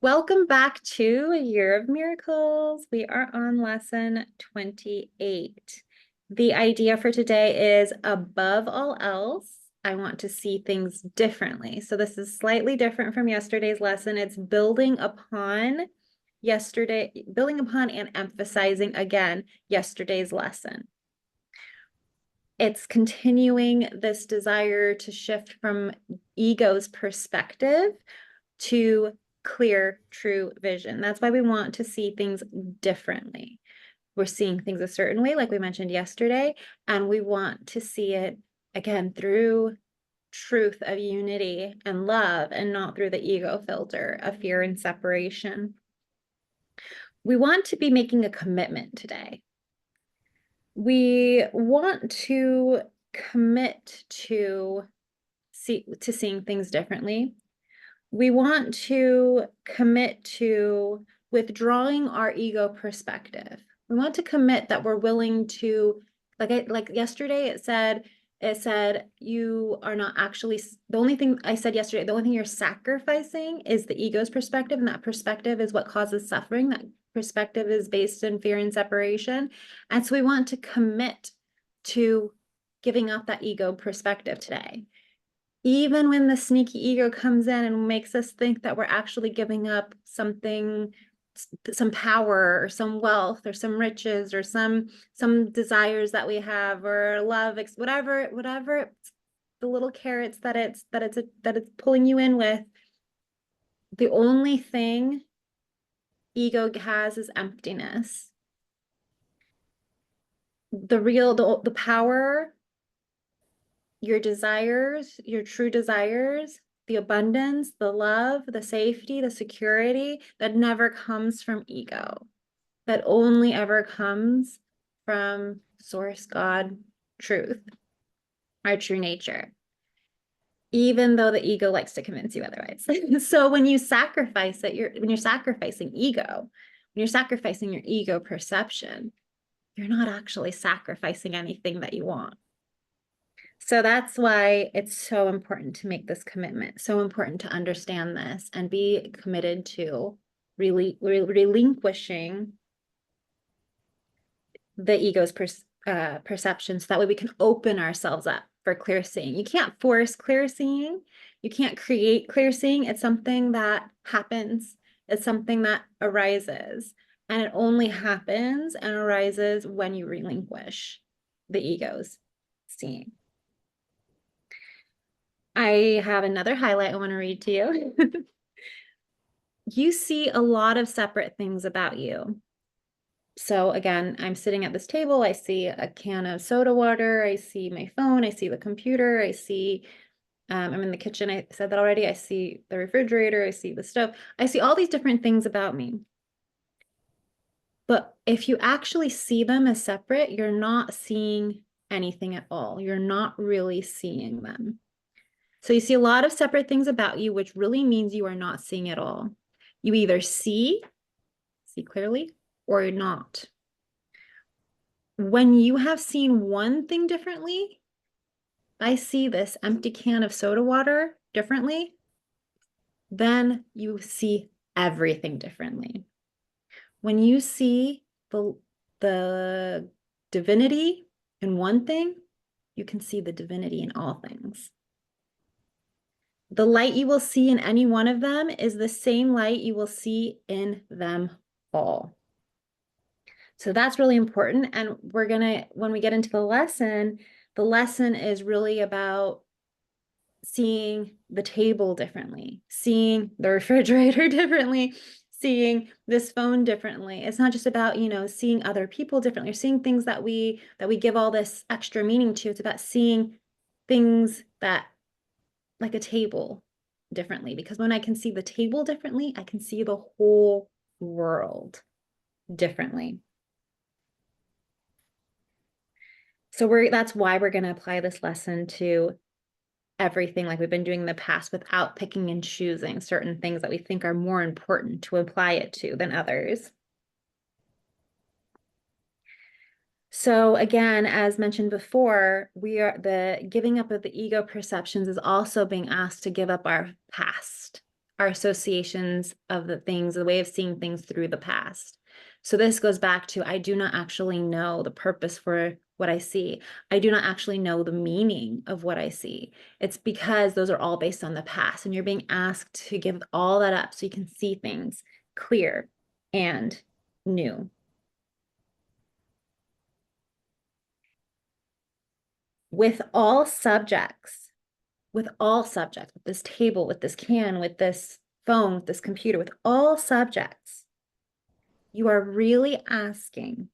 Welcome back to A Year of Miracles. We are on lesson 28. The idea for today is above all else, I want to see things differently. So this is slightly different from yesterday's lesson. It's building upon and emphasizing again yesterday's lesson. It's continuing this desire to shift from ego's perspective to clear, true vision. That's why we want to see things differently. We're seeing things a certain way, like we mentioned yesterday, and we want to see it again through truth of unity and love and not through the ego filter of fear and separation. We want to be making a commitment today. We want to commit to seeing things differently. We want to commit to withdrawing our ego perspective. We want to commit that we're willing to, like yesterday it said you are not actually, the only thing I said yesterday, the only thing you're sacrificing is the ego's perspective, and that perspective is what causes suffering. That perspective is based in fear and separation. And so we want to commit to giving up that ego perspective today. Even when the sneaky ego comes in and makes us think that we're actually giving up something, some power or some wealth or some riches or some desires that we have or love, whatever the little carrots that it's pulling you in with, the only thing ego has is emptiness. The power, your desires, your true desires, the abundance, the love, the safety, the security, that never comes from ego. That only ever comes from source, God, truth, our true nature, even though the ego likes to convince you otherwise. So when you sacrifice it, when you're sacrificing ego, when you're sacrificing your ego perception, you're not actually sacrificing anything that you want. So that's why it's so important to make this commitment, so important to understand this and be committed to really relinquishing the ego's perception, so that way we can open ourselves up for clear seeing. You can't force clear seeing. You can't create clear seeing. It's something that happens. It's something that arises. And it only happens and arises when you relinquish the ego's seeing. I have another highlight I want to read to you. You see a lot of separate things about you. So again, I'm sitting at this table. I see a can of soda water. I see my phone. I see the computer. I see, I'm in the kitchen. I said that already. I see the refrigerator. I see the stove. I see all these different things about me. But if you actually see them as separate, you're not seeing anything at all. You're not really seeing them. So you see a lot of separate things about you, which really means you are not seeing it all. You either see clearly, or you're not. When you have seen one thing differently, I see this empty can of soda water differently, then you see everything differently. When you see the divinity in one thing, you can see the divinity in all things. The light you will see in any one of them is the same light you will see in them all. So that's really important. And when we get into the lesson is really about seeing the table differently, seeing the refrigerator differently, seeing this phone differently. It's not just about, seeing other people differently, or seeing things that we give all this extra meaning to. It's about seeing things that, like a table, differently. Because when I can see the table differently, I can see the whole world differently. So that's why we're going to apply this lesson to everything like we've been doing in the past, without picking and choosing certain things that we think are more important to apply it to than others. So again, as mentioned before, the giving up of the ego perceptions is also being asked to give up our past, our associations of the things, the way of seeing things through the past. So this goes back to, I do not actually know the purpose for what I see. I do not actually know the meaning of what I see. It's because those are all based on the past, and you're being asked to give all that up so you can see things clear and new. With all subjects, with this table, with this can, with this phone, with this computer, with all subjects, you are really asking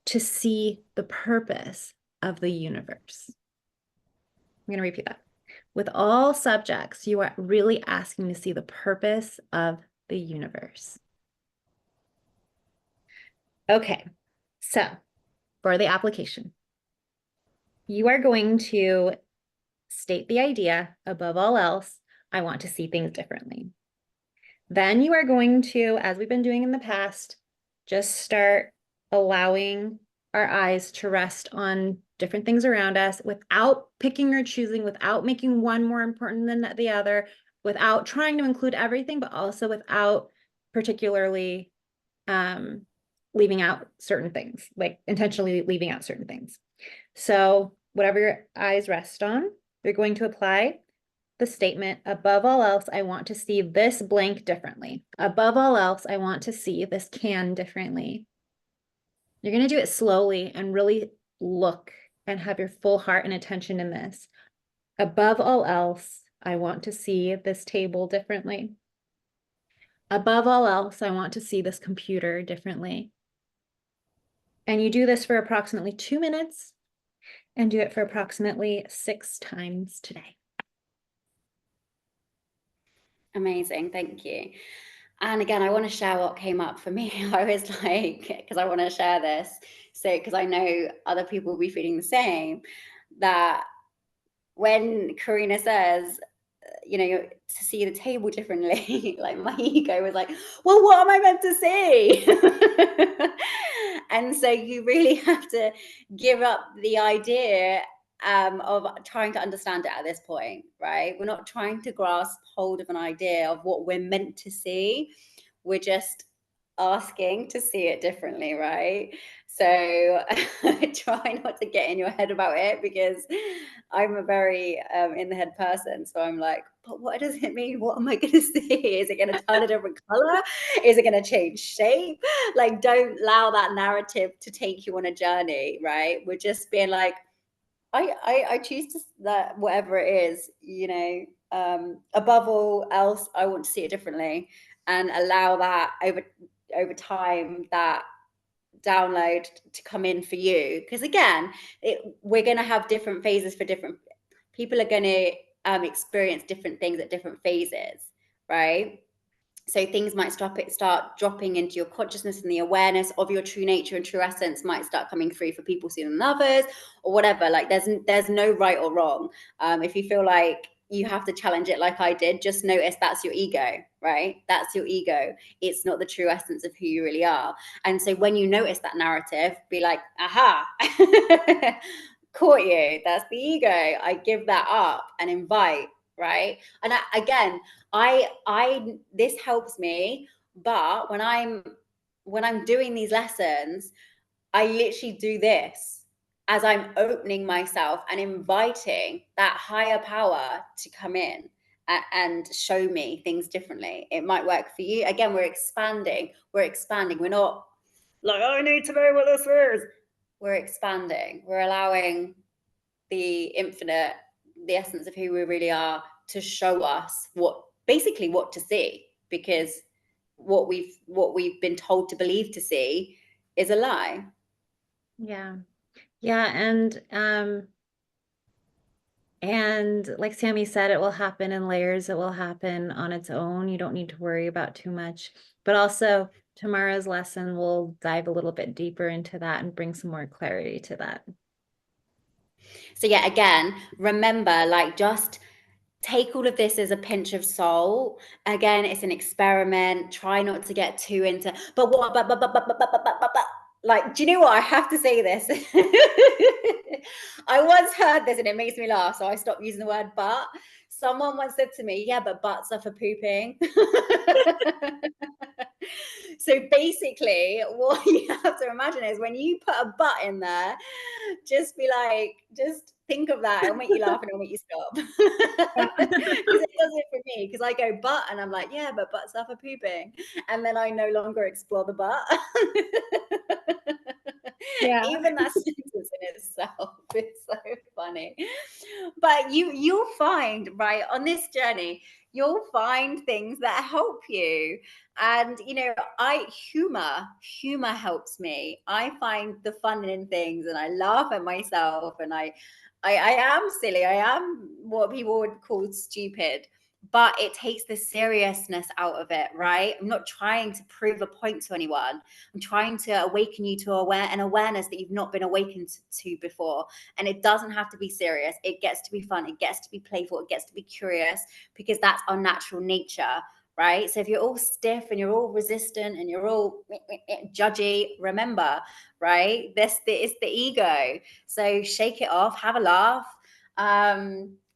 to see the purpose of the universe. I'm going to repeat that. With all subjects, you are really asking to see the purpose of the universe. Okay, so for the application, you are going to state the idea, above all else, I want to see things differently. Then you are going to, as we've been doing in the past, just start allowing our eyes to rest on different things around us without picking or choosing, without making one more important than the other, without trying to include everything, but also without particularly leaving out certain things, like intentionally leaving out certain things. So whatever your eyes rest on, you're going to apply the statement, above all else, I want to see this blank differently. Above all else, I want to see this can differently. You're going to do it slowly and really look and have your full heart and attention in this. Above all else, I want to see this table differently. Above all else, I want to see this computer differently. And you do this for approximately 2 minutes and do it for approximately 6 times today. Amazing, thank you. And again, I want to share what came up for me. I was like, because I want to share this. So, because I know other people will be feeling the same, that when Corina says, you know, to see the table differently, like my ego was like, well, what am I meant to see? And so you really have to give up the idea of trying to understand it at this point, right? We're not trying to grasp hold of an idea of what we're meant to see. We're just asking to see it differently, right? So try not to get in your head about it, because I'm a very in the head person. So I'm like, but what does it mean? What am I going to see? Is it going to turn a different color? Is it going to change shape? Like, don't allow that narrative to take you on a journey, right? We're just being like, I choose to, that whatever it is, you know, above all else, I want to see it differently, and allow that over time, that download to come in for you. Because again, we're going to have different phases for different people, are going to experience different things at different phases, right? So things might start dropping into your consciousness, and the awareness of your true nature and true essence might start coming through for people sooner than others, or whatever. Like there's no right or wrong. If you feel like you have to challenge it like I did, just notice that's your ego, right? That's your ego. It's not the true essence of who you really are. And so when you notice that narrative, be like, aha, caught you. That's the ego. I give that up and invite, right? And again, I this helps me, but when I'm doing these lessons, I literally do this as I'm opening myself and inviting that higher power to come in and show me things differently. It might work for you. Again, we're expanding. We're not like, I need to know what this is. We're expanding. We're allowing the infinite, the essence of who we really are, to show us what to see, because what we've been told to believe to see is a lie. Yeah. And like Sammy said, it will happen in layers. It will happen on its own. You don't need to worry about too much. But also tomorrow's lesson will dive a little bit deeper into that and bring some more clarity to that. So yeah, again, remember, like, just take all of this as a pinch of salt. Again, it's an experiment. Try not to get too into, but what, but. Like, do you know what? I have to say this. I once heard this and it makes me laugh, so I stopped using the word but. Someone once said to me, yeah, but butts are for pooping. So basically, what you have to imagine is when you put a butt in there, just be like, just think of that. It'll make you laugh and it'll make you stop. Yeah. Because it does it for me. Because I go butt and I'm like, yeah, but butts are for pooping. And then I no longer explore the butt. Yeah. Even that sentence in itself is so funny. But you'll find, right, on this journey, you'll find things that help you. And I humor helps me. I find the fun in things and I laugh at myself, and I am silly. I am what people would call stupid, but it takes the seriousness out of it, right? I'm not trying to prove a point to anyone. I'm trying to awaken you to an awareness that you've not been awakened to before. And it doesn't have to be serious. It gets to be fun. It gets to be playful. It gets to be curious, because that's our natural nature, right? So if you're all stiff and you're all resistant and you're all judgy, remember, right? It's the ego. So shake it off, have a laugh,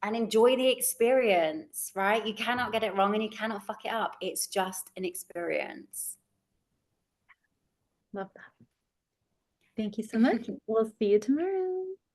and enjoy the experience, right? You cannot get it wrong and you cannot fuck it up. It's just an experience. Love that. Thank you so much. We'll see you tomorrow.